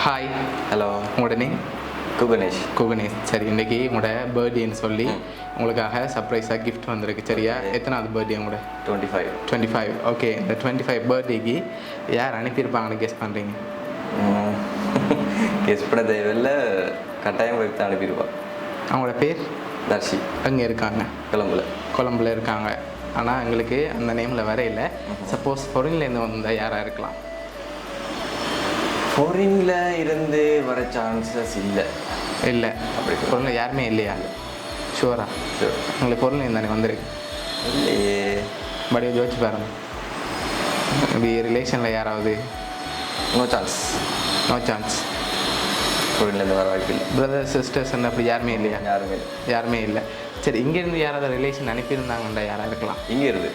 Hi. Hello. உங்களோட name? Kuganesh. Kuganesh. சரி, இன்றைக்கி உங்களோட பர்த்டேன்னு சொல்லி உங்களுக்காக சர்ப்ரைஸாக கிஃப்ட் வந்திருக்கு. சரியா? எத்தனாவது பர்த்டே உங்களோட? 25. ஓகே, இந்த 25 பர்த்டேக்கு யார் அனுப்பியிருப்பாங்கன்னு கெஸ் பண்ணுறீங்க? கெஸ் பண்ண தேவையில்லை, கட்டாயம் வைத்து அனுப்பியிருப்பான். அவங்களோட பேர்? தர்ஷி. அங்கே இருக்காங்க? கொழம்புல இருக்காங்க. ஆனால் எங்களுக்கு அந்த நேமில் வர இல்லை. சப்போஸ் ஃபாரின்லேருந்து வந்தால் யாராக இருக்கலாம்? ஃபாரினில் இருந்து வர சான்சஸ் இல்லை. அப்படி பொருள் யாருமே இல்லையா? ஷுவரா? உங்களுக்கு பொருள் தானே வந்திருக்கு? இல்லையே. பட் யோசிச்சு பாருங்க, இப்படி ரிலேஷனில் யாராவது? No chance. ஃபாரின்லேருந்து வர வாய்ப்பு இல்லை. பிரதர்ஸ் சிஸ்டர்ஸ் அப்படி யாருமே இல்லையா? யாருமே இல்லை. சரி, இங்கேருந்து யாராவது ரிலேஷன் அனுப்பியிருந்தாங்கண்டா யாராக இருக்கலாம்? இங்கே இருந்து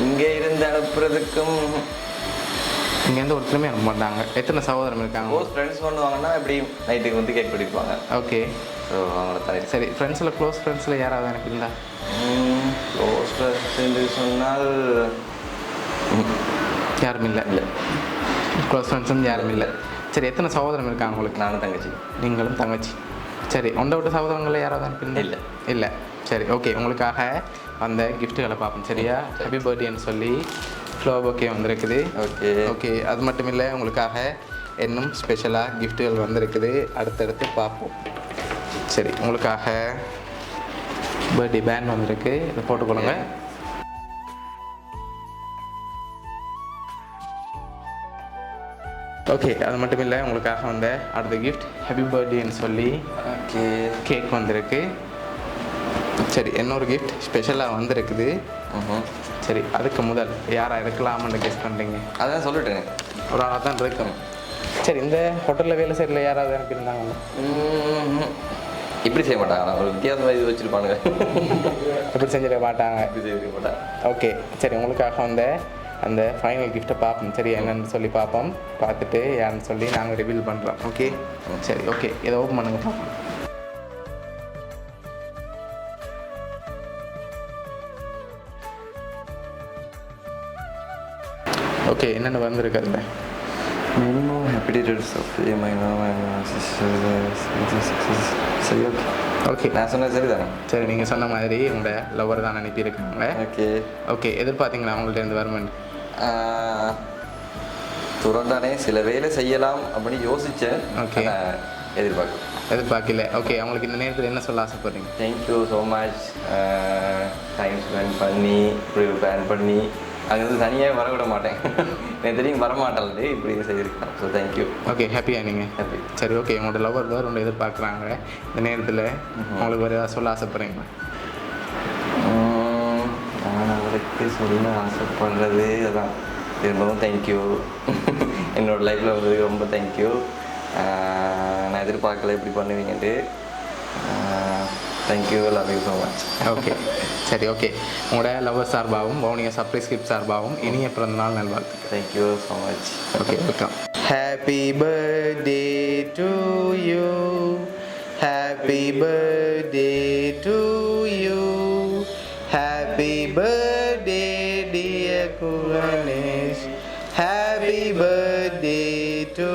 இங்கே இருந்து அனுப்புறதுக்கும் இங்கேருந்து ஒருத்தருமே அனுப்ப மாட்டாங்க. எத்தனை சகோதரம் இருக்காங்க? ஃப்ரெண்ட்ஸ் பண்ணுவாங்கன்னா எப்படி நைட்டுக்கு வந்து கேக் பிடிப்பாங்க. ஓகே, ஸோ அவங்கள தனி. சரி, க்ளோஸ் ஃப்ரெண்ட்ஸில் யாராவது அனுப்பியிருந்தா? க்ளோஸ் ஃப்ரெண்ட்ஸ் என்று சொன்னால் யாரும் இல்லை. க்ளோஸ் ஃப்ரெண்ட்ஸ் யாரும் இல்லை. சரி, எத்தனை சகோதரம் இருக்காங்க உங்களுக்கு? நானும் தங்கச்சி. நீங்களும் தங்கச்சி. சரி, ஒன்றை விட்டு சகோதரங்களில் யாராவது அனுப்பியிருந்தா? இல்லை. சரி, ஓகே, உங்களுக்காக அந்த கிஃப்ட்டுகளை பார்ப்போம். சரியா? ஹாப்பி பர்த்டேன்னு சொல்லி ஃப்ளவர் பொக்கே வந்திருக்குது. ஓகே, அது மட்டும் இல்லை, உங்களுக்காக இன்னும் ஸ்பெஷலாக கிஃப்ட்டுகள் வந்திருக்குது. அடுத்தடுத்து பார்ப்போம். சரி, உங்களுக்காக பர்த்டே பேண்ட் வந்திருக்கு, இதை போட்டுக்கொள்ளுங்க. ஓகே, அது மட்டும் இல்லை, உங்களுக்காக வந்த அடுத்த கிஃப்ட் ஹாப்பி பர்த்டேன்னு சொல்லி கேக் வந்திருக்கு. சரி, இன்னொரு கிஃப்ட் ஸ்பெஷலாக வந்திருக்குது. சரி, அதுக்கு முதல் யாராக இருக்கலாம்னு கெஸ் பண்ணுறீங்க? அதான் சொல்லிட்டேன், ஒரு ஆளாக தான் இருக்கும். சரி, இந்த ஹோட்டலில் வேலை செய்யல யாராவது அனுப்பியிருந்தாங்க? இப்படி செய்ய மாட்டாங்க, ஒரு வித்தியாசமாக இது வச்சுருப்பானுங்க. இப்படி செஞ்சிட மாட்டாங்க. ஓகே, சரி, உங்களுக்காக வந்த அந்த ஃபைனல் கிஃப்ட்டை பார்ப்போம். சரி, என்னென்னு சொல்லி பார்ப்போம். பார்த்துட்டு யாருன்னு சொல்லி நாங்கள் ரிவீல் பண்ணுறோம். ஓகே, சரி, ஓகே, இதை ஓப்பன் பண்ணுங்க பார்ப்போம். ஓகே, என்னென்ன வந்திருக்கு அதில்? சரி, ஓகே, நான் சொன்னேன் சரிதானே? சரி, நீங்கள் சொன்ன மாதிரி உங்களோட லவ்வர் தான் அனுப்பியிருக்காங்க. ஓகே, எதிர்பார்த்தீங்களா அவங்கள்ட்ட இருந்து வருமெண்ட்? துறந்தானே சில வேலை செய்யலாம் அப்படின்னு யோசித்தேன். ஓகே, எதிர்பார்க்கல. ஓகே, அவங்களுக்கு இந்த நேரத்தில் என்ன சொல்ல ஆசைப்படுறீங்க? Thank you so much. Time spend பண்ணி இப்படி பிளான் பண்ணி அங்கேருந்து தனியாக வரவிட மாட்டேன். எனக்கு தெரியும் வரமாட்டாள், இப்படி செய்திருக்கேன். So thank you. ஓகே, ஹாப்பியா நீங்கள்? ஹாப்பி. சரி, ஓகே, உங்களோட லவ்வர் வேறு ஒன்று எதிர்பார்க்குறாங்க. இந்த நேரத்தில் உங்களுக்கு வேறு ஏதாவது சொல்ல ஆசைப்படுறீங்களா? நான் அவருக்கு சொல்ல ஆசைப்படுறது அதான், திரும்பவும் தேங்க்யூ. என்னோடய லைஃப்பில் வந்ததுக்கு ரொம்ப தேங்க்யூ. நான் எதிர்பார்க்கல இப்படி பண்ணுவீங்கன்ட்டு. Thank you, love you so much. Okay, சரி, ஓகே, உங்களோட லவ்வர் சார்பாகவும் வவுனியா சர்ப்ரைஸ் கிஃப்ட் சார்பாகவும் இனிய பிறந்தநாள் நல்வாழ்த்துக்கள். Thank you so much. Okay, welcome. Happy birthday to you, happy birthday to you, happy birthday dear Kuganesh, happy birthday to